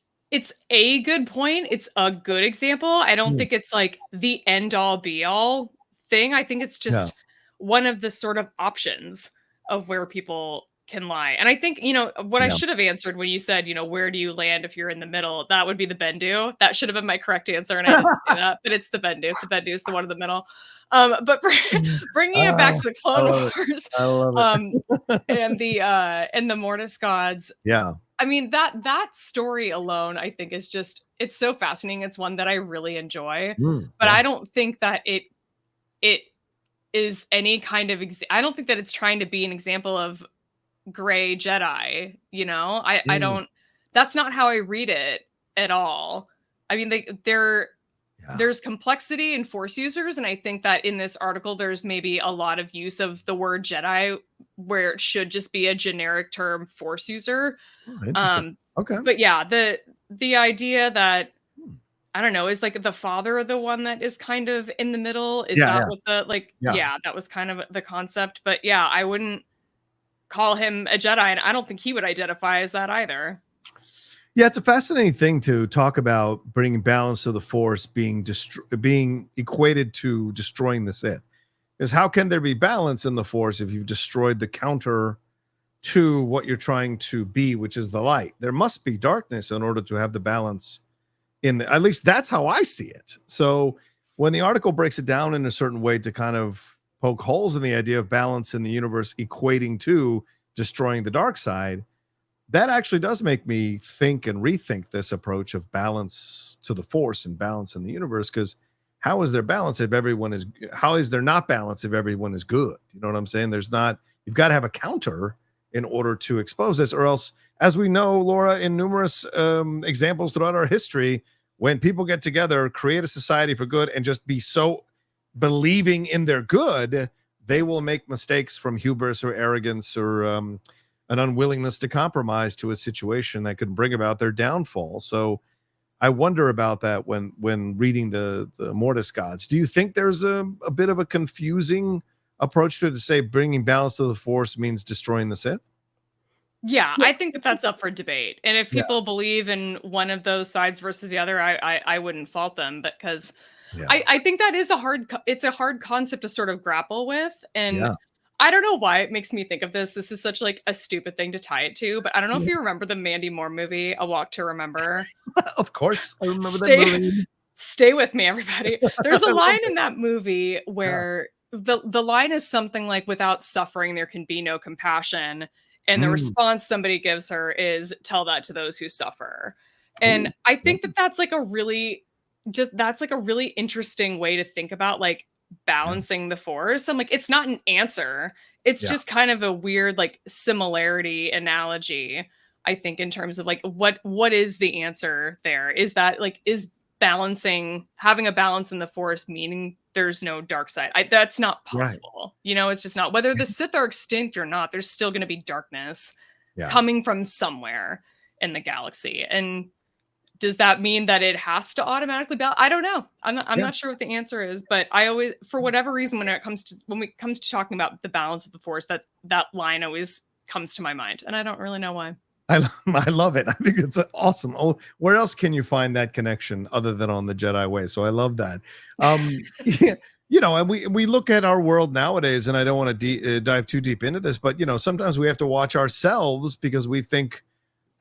a good point. It's a good example. I don't think it's like the end all be all thing. I think it's just one of the sort of options of where people can lie. And I think, you know, what I should have answered when you said, you know, where do you land if you're in the middle? That would be the Bendu. That should have been my correct answer. And I didn't say that, but it's the Bendu. The Bendu is the one in the middle. But bringing it back to the Clone Wars, I love it. and the Mortis gods. Yeah. I mean, that story alone, I think is just, it's so fascinating. It's one that I really enjoy, but I don't think that it is any kind of, I don't think that it's trying to be an example of Grey Jedi, you know, I don't, that's not how I read it at all. I mean, there's complexity in Force users. And I think that in this article, there's maybe a lot of use of the word Jedi where it should just be a generic term Force user. Okay. But yeah, the idea that, I don't know, is like the father the one that is kind of in the middle? Is that what that was kind of the concept. But yeah, I wouldn't call him a Jedi, and I don't think he would identify as that either. Yeah, it's a fascinating thing to talk about, bringing balance to the Force being equated to destroying the Sith. Because how can there be balance in the Force if you've destroyed the counter to what you're trying to be, which is the light? There must be darkness in order to have the balance at least that's how I see it. So when the article breaks it down in a certain way to kind of poke holes in the idea of balance in the universe equating to destroying the dark side, that actually does make me think and rethink this approach of balance to the Force and balance in the universe. Because how is there balance if everyone is, how is there not balance if everyone is good? You know what I'm saying? You've got to have a counter in order to expose this, or else, as we know, Laura, in numerous examples throughout our history, when people get together, create a society for good and just be so believing in their good, they will make mistakes from hubris or arrogance or an unwillingness to compromise to a situation that could bring about their downfall. So I wonder about that when reading the Mortis gods. Do you think there's a bit of a confusing approach to it, to say bringing balance to the Force means destroying the Sith? Yeah, I think that that's up for debate. And if Yeah. people believe in one of those sides versus the other, I wouldn't fault them, because Yeah. I think that is it's a hard concept to sort of grapple with. And Yeah. I don't know why it makes me think of this. This is such like a stupid thing to tie it to, but I don't know if you remember the Mandy Moore movie, A Walk to Remember. Of course, I remember that Stay movie. stay with me, everybody. There's a I line loved in it. that movie where the line is something like, "Without suffering, there can be no compassion." And the Mm. response somebody gives her is, "Tell that to those who suffer." And Ooh, I think yeah, that that's like a really interesting way to think about like yeah, balancing the force. I'm like, it's not an answer. It's yeah, just kind of a weird like similarity analogy, I think, in terms of like what is the answer there? Is that like, is balancing, having a balance in the force, meaning there's no dark side? That's not right. possible. You know, it's just not. Whether the Sith are extinct or not, there's still going to be darkness Yeah, coming from somewhere in the galaxy. And does that mean that it has to automatically balance? I don't know. I'm yeah. not sure what the answer is, but I always, for whatever reason, when it comes to talking about the balance of the force, that line always comes to my mind, and I don't really know why. I love it. I think it's awesome. Oh, where else can you find that connection other than on the Jedi Way? So I love that. Yeah, and we look at our world nowadays, and I don't want to dive too deep into this, but sometimes we have to watch ourselves because we think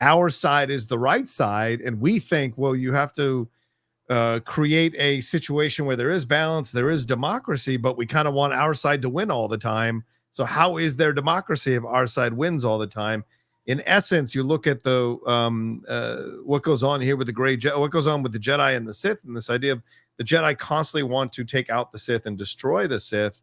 our side is the right side, and we think, well, you have to create a situation where there is balance, there is democracy, but we kind of want our side to win all the time. So how is there democracy if our side wins all the time? In essence, you look at the what goes on here with the what goes on with the Jedi and the Sith, and this idea of the Jedi constantly want to take out the Sith and destroy the Sith.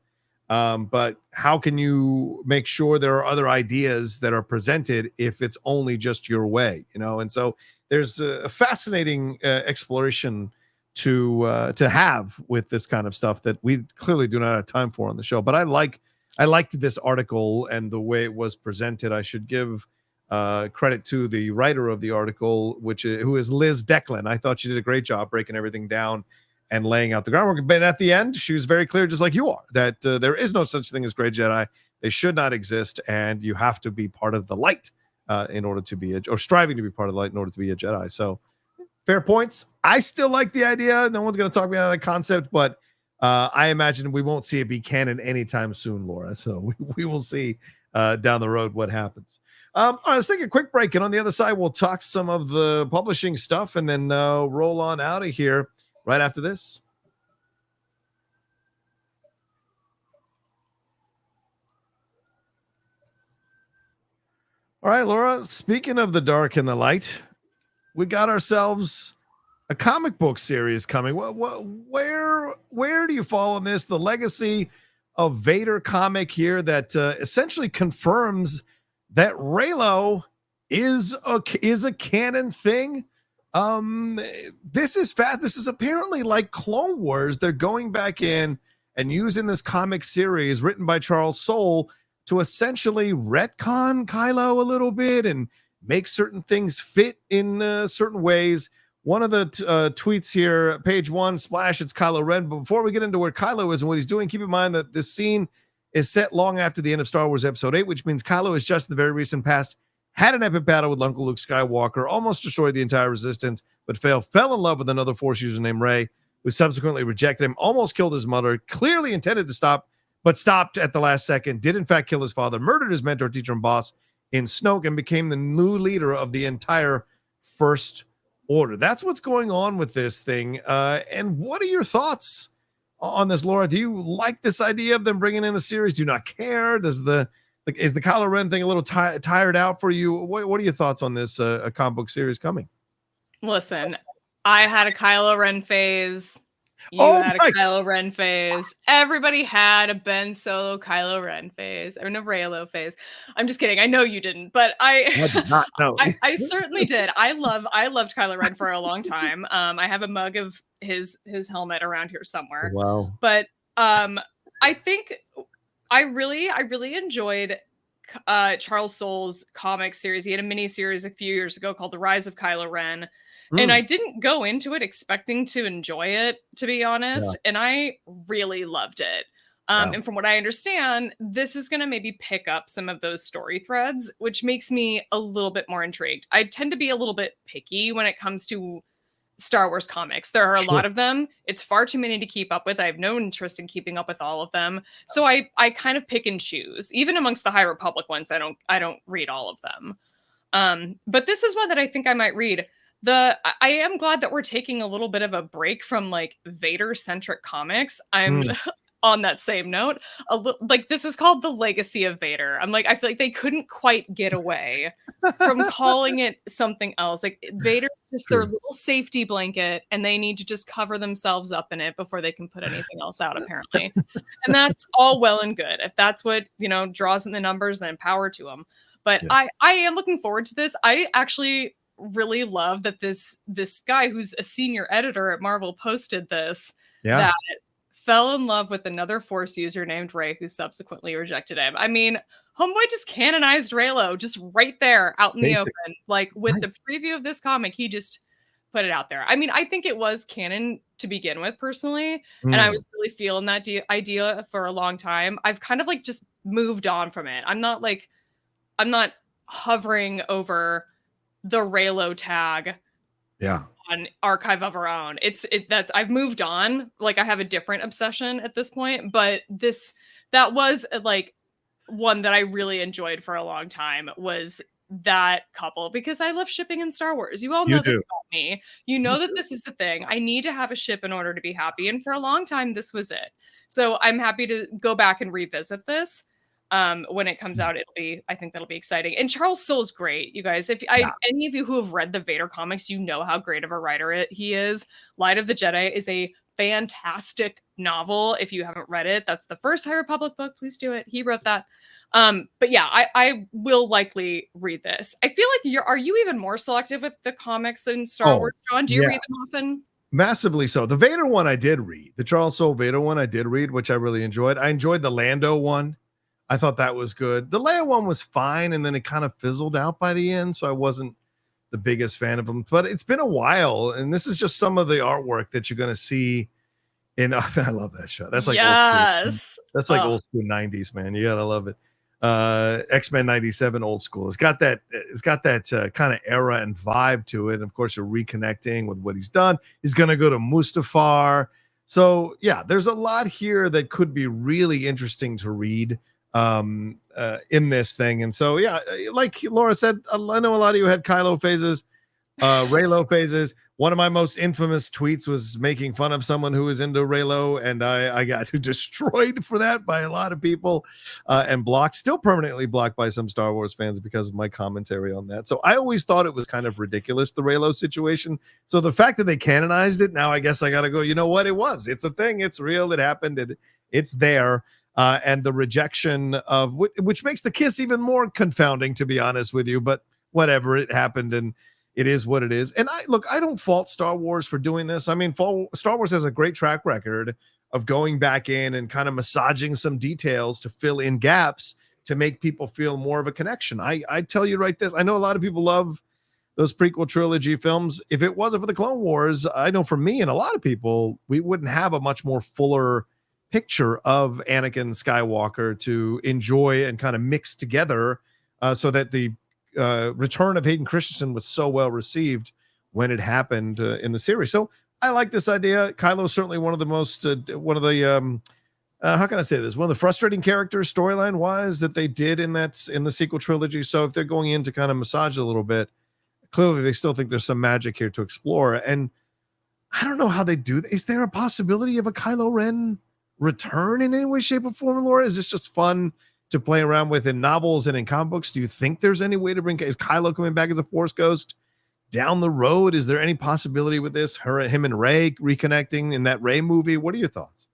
But how can you make sure there are other ideas that are presented if it's only just your way? And so there's a fascinating exploration to have with this kind of stuff that we clearly do not have time for on the show. But I liked this article and the way it was presented. I should give credit to the writer of the article, who is Liz Declan. I thought she did a great job breaking everything down and laying out the groundwork. But at the end, she was very clear, just like you are, that there is no such thing as Grey Jedi. They should not exist, and you have to be part of the light in order to be or striving to be part of the light in order to be a Jedi. So fair points. I still like the idea. No one's going to talk me out of that concept, but I imagine we won't see it be canon anytime soon, Laura. So we will see down the road what happens. All right, let's take a quick break, and on the other side, we'll talk some of the publishing stuff and then roll on out of here right after this. All right, Laura, speaking of the dark and the light, we got ourselves a comic book series coming. Where do you fall on this? The legacy of Vader comic here that essentially confirms that Reylo is a canon thing. This is fast. This is apparently like Clone Wars. They're going back in and using this comic series written by Charles Soule to essentially retcon Kylo a little bit and make certain things fit in certain ways. One of the tweets here, page one, splash, it's Kylo Ren. But before we get into where Kylo is and what he's doing, keep in mind that this scene is set long after the end of Star Wars Episode 8, which means Kylo has just in the very recent past had an epic battle with Uncle Luke Skywalker, almost destroyed the entire Resistance, but fell in love with another Force user named Rey, who subsequently rejected him, almost killed his mother, clearly intended to stop, but stopped at the last second, did in fact kill his father, murdered his mentor, teacher, and boss in Snoke, and became the new leader of the entire First Order. That's what's going on with this thing. And what are your thoughts on this, Laura? Do you like this idea of them bringing in a series? Do you not care? Is the Kylo Ren thing a little tired out for you? What are your thoughts on this a comic book series coming? Listen, I had a Kylo Ren phase. You had a Kylo Ren phase. Everybody had a Ben Solo Kylo Ren phase, or a Reylo phase. I'm just kidding. I know you didn't, but I did not know. I certainly did. I loved Kylo Ren for a long time. I have a mug of his helmet around here somewhere. Wow. But I think I really enjoyed Charles Soule's comic series. He had a mini series a few years ago called The Rise of Kylo Ren. And Mm, I didn't go into it expecting to enjoy it, to be yeah, honest. And I really loved it. yeah, And from what I understand, this is going to maybe pick up some of those story threads, which makes me a little bit more intrigued. I tend to be a little bit picky when it comes to Star Wars comics. There are a sure. lot of them. It's far too many to keep up with. I have no interest in keeping up with all of them. So I kind of pick and choose. Even amongst the High Republic ones, I don't read all of them. But this is one that I think I might read. I am glad that we're taking a little bit of a break from like Vader centric comics. I'm Mm. on that same note, like this is called The Legacy of Vader. I'm like, I feel like they couldn't quite get away from calling it something else. Like Vader is just their True. little safety blanket, and they need to just cover themselves up in it before they can put anything else out, apparently. And that's all well and good. If that's what, draws in the numbers, then power to them. But Yeah, I am looking forward to this. I actually really love that this guy who's a senior editor at Marvel posted this, yeah, that fell in love with another Force user named Rey who subsequently rejected him. I mean, Homeboy just canonized Reylo just right there out in the basic. open. Like with Right. the preview of this comic, he just put it out there. I mean, I think it was canon to begin with personally, and I Mm, was really feeling that idea for a long time. I've kind of like just moved on from it. I'm not hovering over the Reylo tag yeah. on Archive of Our Own. That I've moved on. Like I have a different obsession at this point, but that was like one that I really enjoyed for a long time was that couple because I love shipping in Star Wars. You all You know this do. about me. You You know that do. this is a thing. I need to have a ship in order to be happy, and for a long time this was it. So I'm happy to go back and revisit this. When it comes out, I think that'll be exciting. And Charles Soule's great, you guys. If Yeah. any of you who have read the Vader comics, you know how great of a writer he is. Light of the Jedi is a fantastic novel. If you haven't read it, that's the first High Republic book. Please do it. He wrote that. But yeah, I will likely read this. I feel like are you even more selective with the comics in Star Oh, Wars, John? Do you yeah. read them often? Massively so. The Vader one I did read. The Charles Soule Vader one I did read, which I really enjoyed. I enjoyed the Lando one. I thought that was good. The Leia one was fine, and then it kind of fizzled out by the end, so I wasn't the biggest fan of them. But it's been a while, and this is just some of the artwork that you're going to see in. I love that show. That's like old school. Yes. That's like old school 90s, man. You gotta love it. X-Men 97 old school. It's got that kind of era and vibe to it. And of course, you're reconnecting with what he's done. He's gonna go to Mustafar. So yeah, there's a lot here that could be really interesting to read in this thing. And so yeah, like Laura said, I know a lot of you had Kylo phases, Reylo phases. One of my most infamous tweets was making fun of someone who was into Reylo, and I got destroyed for that by a lot of people and blocked, still permanently blocked by some Star Wars fans because of my commentary on that. So I always thought it was kind of ridiculous, the Reylo situation. So the fact that they canonized it, now I guess I got to go, you know what? It's a thing. It's real. It happened. It's there. And the rejection of which makes the kiss even more confounding, to be honest with you. But whatever, it happened, and it is what it is. And I don't fault Star Wars for doing this. I mean, Star Wars has a great track record of going back in and kind of massaging some details to fill in gaps to make people feel more of a connection. I tell you right this, I know a lot of people love those prequel trilogy films. If it wasn't for the Clone Wars, I know for me and a lot of people, we wouldn't have a much more fuller picture of Anakin Skywalker to enjoy and kind of mix together so that the return of Hayden Christensen was so well received when it happened in the series. So I like this idea. Kylo is certainly one of the how can I say this? One of the frustrating characters storyline wise that they did in the sequel trilogy. So if they're going in to kind of massage it a little bit, clearly they still think there's some magic here to explore. And I don't know how they do that. Is there a possibility of a Kylo Ren return in any way, shape, or form, Laura? Is this just fun to play around with in novels and in comic books? Do you think there's any way to is Kylo coming back as a Force ghost down the road? Is there any possibility with this? Him and Rey reconnecting in that Rey movie? What are your thoughts?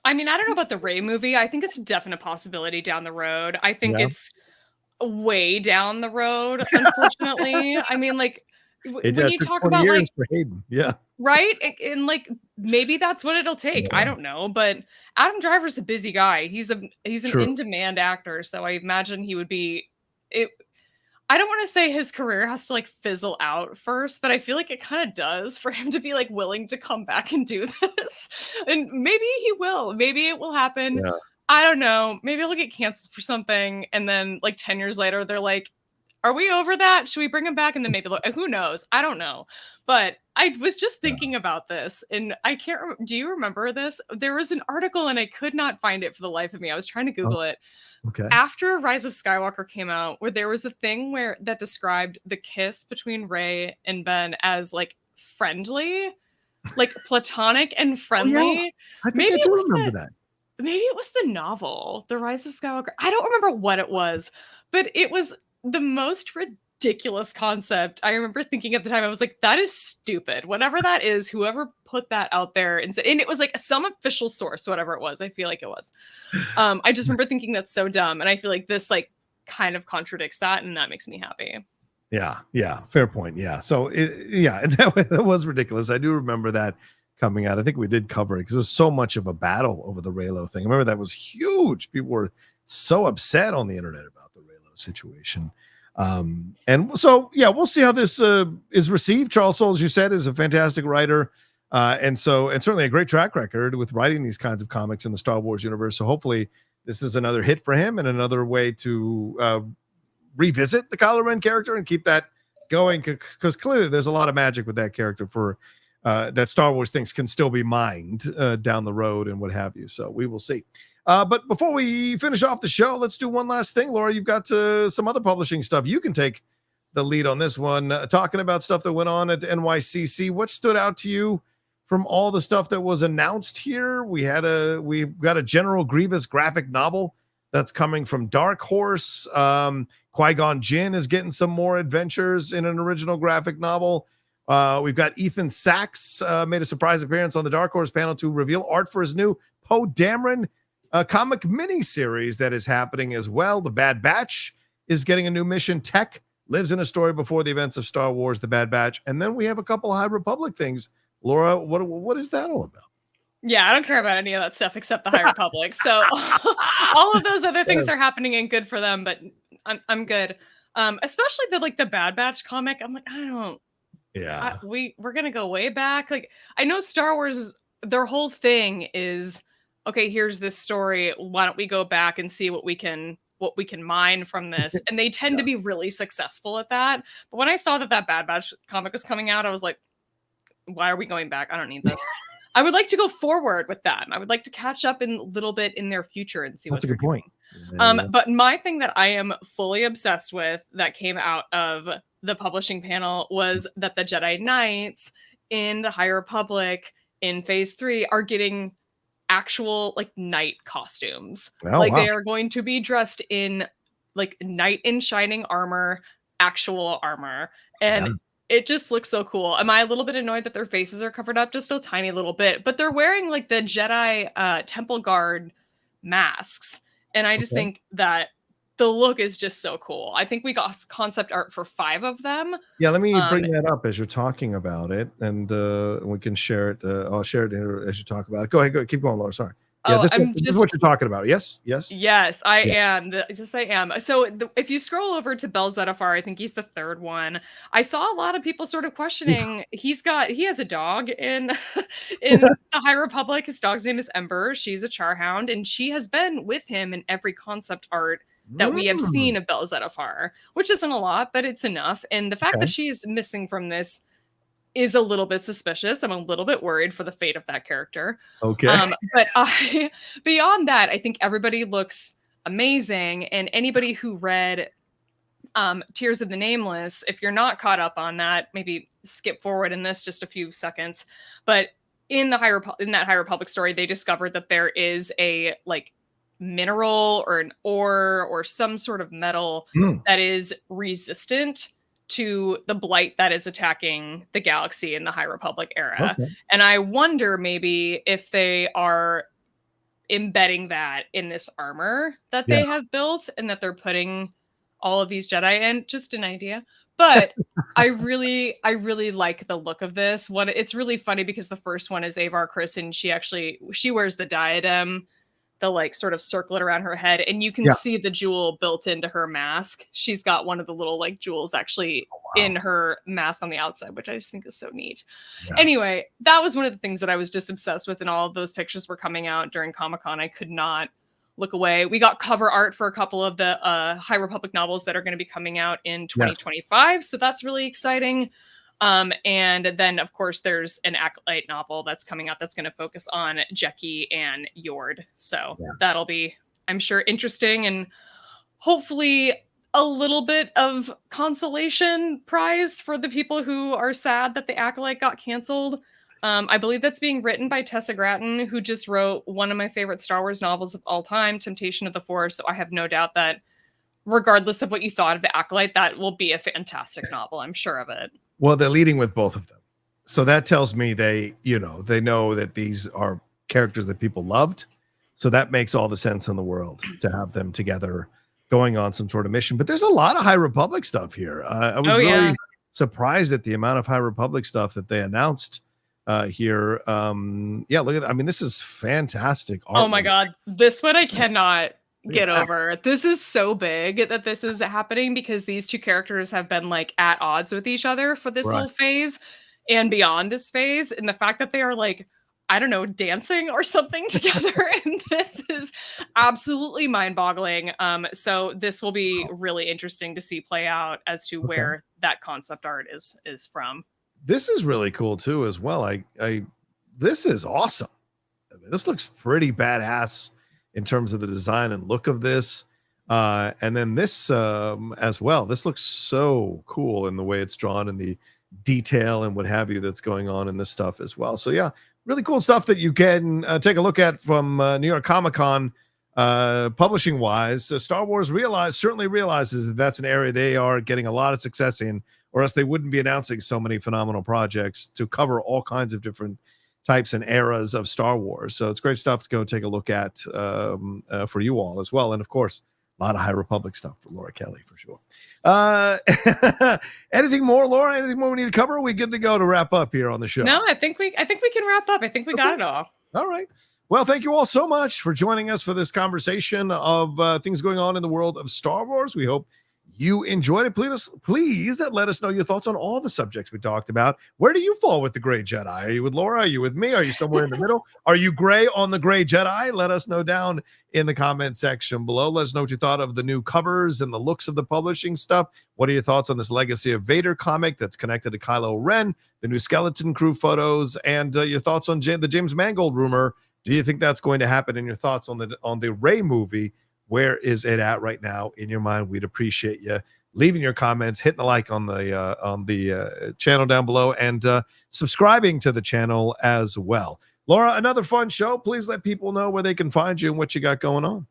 I mean, I don't know about the Rey movie. I think it's a definite possibility down the road. I think Yeah. it's way down the road, unfortunately. I mean, like When you took talk 20 about years like, for Hayden. Yeah. right? And like maybe that's what it'll take. I Yeah. don't know, but Adam Driver's a busy guy. He's an True. in-demand actor, so I imagine he would be it I don't want to say his career has to like fizzle out first, but I feel like it kind of does for him to be like willing to come back and do this. And maybe he will. Maybe it will happen. Yeah. I don't know. Maybe he'll get canceled for something. And then like 10 years later, they're like, are we over that? Should we bring him back? And then maybe who knows? I don't know. But I was just Yeah. thinking about this and I can't do you remember this? There was an article and I could not find it for the life of me. I was trying to Oh, Google it okay. after Rise of Skywalker came out, where there was a thing where that described the kiss between Rey and Ben as like friendly, like platonic and Oh, yeah. friendly. I think Maybe I it do was remember that. maybe it was the novel, The Rise of Skywalker. I don't remember what it was, but it was the most ridiculous concept. I remember thinking at the time, I was like, that is stupid. Whatever that is, whoever put that out there and it was like some official source, whatever it was. I feel like it was. I just remember thinking that's so dumb. And I feel like this like kind of contradicts that, and that makes me happy. Yeah, yeah, fair point. Yeah, so that was ridiculous. I do remember that coming out. I think we did cover it because it was so much of a battle over the Reylo thing. I remember that was huge. People were so upset on the internet about the Reylo situation. And so yeah, we'll see how this is received. Charles Soule, as you said, is a fantastic writer, and certainly a great track record with writing these kinds of comics in the Star Wars universe. So hopefully, this is another hit for him and another way to revisit the Kylo Ren character and keep that going, because clearly there's a lot of magic with that character for that Star Wars thinks can still be mined down the road and what have you. So we will see. But before we finish off the show, let's do one last thing. Laura, you've got some other publishing stuff. You can take the lead on this one, talking about stuff that went on at NYCC. What stood out to you from all the stuff that was announced here? We've got a General Grievous graphic novel that's coming from Dark Horse. Qui-Gon Jinn is getting some more adventures in an original graphic novel. We've got Ethan Sachs made a surprise appearance on the Dark Horse panel to reveal art for his new Poe Dameron comic mini series that is happening as well. The Bad Batch is getting a new mission. Tech lives in a story before the events of Star Wars, The Bad Batch. And then we have a couple High Republic things. Laura, what is that all about? Yeah, I don't care about any of that stuff except the High Republic. So all of those other things are happening and good for them, but I'm good. Especially the Bad Batch comic. I'm like, I don't. Yeah, we're gonna go way back. Like I know Star Wars, their whole thing is okay. Here's this story. Why don't we go back and see what we can mine from this? And they tend to be really successful at that. But when I saw that Bad Batch comic was coming out, I was like, why are we going back? I don't need this. I would like to go forward with that. I would like to catch up in a little bit in their future and see what they're doing. But my thing that I am fully obsessed with that came out of the publishing panel was that the Jedi Knights in the High Republic in Phase 3 are getting actual like knight costumes. They are going to be dressed in like knight in shining armor, actual armor. And it just looks so cool. Am I a little bit annoyed that their faces are covered up just a tiny little bit? But they're wearing like the Jedi Temple Guard masks. And I just think that the look is just so cool. I think we got concept art for 5 of them. Yeah, let me bring that up as you're talking about it, and we can share it. I'll share it as you talk about it. Go ahead, keep going, Laura. Sorry. Yeah, this is what you're talking about. Yes, I am. Yes, I am. So if you scroll over to Bel Zettifar, I think he's the 3rd one. I saw a lot of people sort of questioning. He has a dog in the High Republic. His dog's name is Ember. She's a Charhound, and she has been with him in every concept art that we have seen of Bel Zettifar, which isn't a lot, but it's enough. And the fact that she's missing from this is a little bit suspicious. I'm a little bit worried for the fate of that character. Okay. But beyond that, I think everybody looks amazing. And anybody who read Tears of the Nameless, if you're not caught up on that, maybe skip forward in this just a few seconds. But in that High Republic story, they discovered that there is a like mineral or an ore or some sort of metal that is resistant to the blight that is attacking the galaxy in the High Republic era. And I wonder maybe if they are embedding that in this armor that they have built and that they're putting all of these Jedi in. Just an idea. But I really like the look of this one. It's really funny because the first one is Avar Kriss, and she wears the diadem, the like sort of circlet around her head, and you can Yeah. see the jewel built into her mask. She's got one of the little like jewels actually Wow. in her mask on the outside, which I just think is so neat. Yeah. Anyway, that was one of the things that I was just obsessed with, and all of those pictures were coming out during Comic-Con. I could not look away. We got cover art for a couple of the High Republic novels that are going to be coming out in 2025, so that's really exciting. And then of course there's an Acolyte novel that's coming out that's going to focus on Jeki and Yord. So that'll be, I'm sure, interesting and hopefully a little bit of consolation prize for the people who are sad that the Acolyte got canceled. I believe that's being written by Tessa Gratton, who just wrote one of my favorite Star Wars novels of all time, Temptation of the Force. So I have no doubt that regardless of what you thought of the Acolyte, that will be a fantastic novel. I'm sure of it. Well, they're leading with both of them. So that tells me they know that these are characters that people loved. So that makes all the sense in the world to have them together going on some sort of mission. But there's a lot of High Republic stuff here. I was really surprised at the amount of High Republic stuff that they announced here. Look at that. I mean, this is fantastic art. Oh my God. This one I cannot get over. This is so big that this is happening because these two characters have been like at odds with each other for this whole phase and beyond this phase. And the fact that they are like, I don't know, dancing or something together. And this is absolutely mind-boggling. So this will be really interesting to see play out as to where that concept art is from. This is really cool too, as well. This is awesome. I mean, this looks pretty badass in terms of the design and look of this. And then this as well. This looks so cool in the way it's drawn and the detail and what have you that's going on in this stuff as well. So yeah, really cool stuff that you can take a look at from New York Comic-Con publishing wise. So Star Wars certainly realizes that that's an area they are getting a lot of success in, or else they wouldn't be announcing so many phenomenal projects to cover all kinds of different types and eras of Star Wars. So it's great stuff to go take a look at for you all as well. And of course, a lot of High Republic stuff for Laura Kelly for sure. Anything more, Laura? Anything more we need to cover? Are we good to go to wrap up here on the show? No, I think we can wrap up. I think we got it all. All right. Well, thank you all so much for joining us for this conversation of things going on in the world of Star Wars. We hope you enjoyed it. Please let us know your thoughts on all the subjects we talked about. Where do you fall with the Grey Jedi? Are you with Laura? Are you with me? Are you somewhere in the middle? Are you gray on the Grey Jedi? Let us know down in the comment section below. Let us know what you thought of the new covers and the looks of the publishing stuff. What are your thoughts on this Legacy of Vader comic that's connected to Kylo Ren, the new Skeleton Crew photos, and your thoughts on the James Mangold rumor? Do you think that's going to happen? And your thoughts on the Rey movie? Where is it at right now in your mind? We'd appreciate you leaving your comments, hitting a like on the channel down below, and subscribing to the channel as well. Laura, another fun show. Please let people know where they can find you and what you got going on.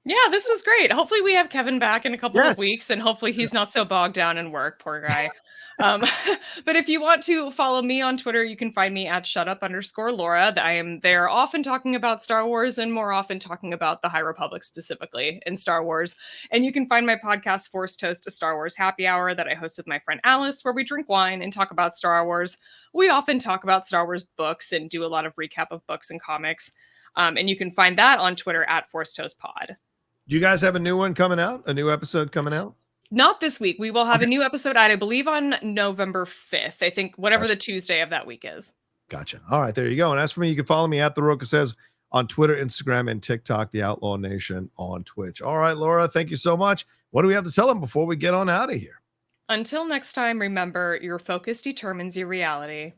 Yeah, this was great. Hopefully we have Kevin back in a couple of weeks, and hopefully he's not so bogged down in work. Poor guy. But if you want to follow me on Twitter, you can find me at shutup_Laura. I am there often talking about Star Wars and more often talking about the High Republic specifically in Star Wars. And you can find my podcast, Force Toast, a Star Wars happy hour that I host with my friend Alice, where we drink wine and talk about Star Wars. We often talk about Star Wars books and do a lot of recap of books and comics. And you can find that on Twitter at Force Toast Pod. Do you guys have a new one coming out? A new episode coming out? Not this week. We will have a new episode out, I believe, on November 5th. I think whatever the Tuesday of that week is. Gotcha. All right, there you go. And as for me, you can follow me at The Rocha Says on Twitter, Instagram, and TikTok, The Outlaw Nation on Twitch. All right, Laura, thank you so much. What do we have to tell them before we get on out of here? Until next time, remember, your focus determines your reality.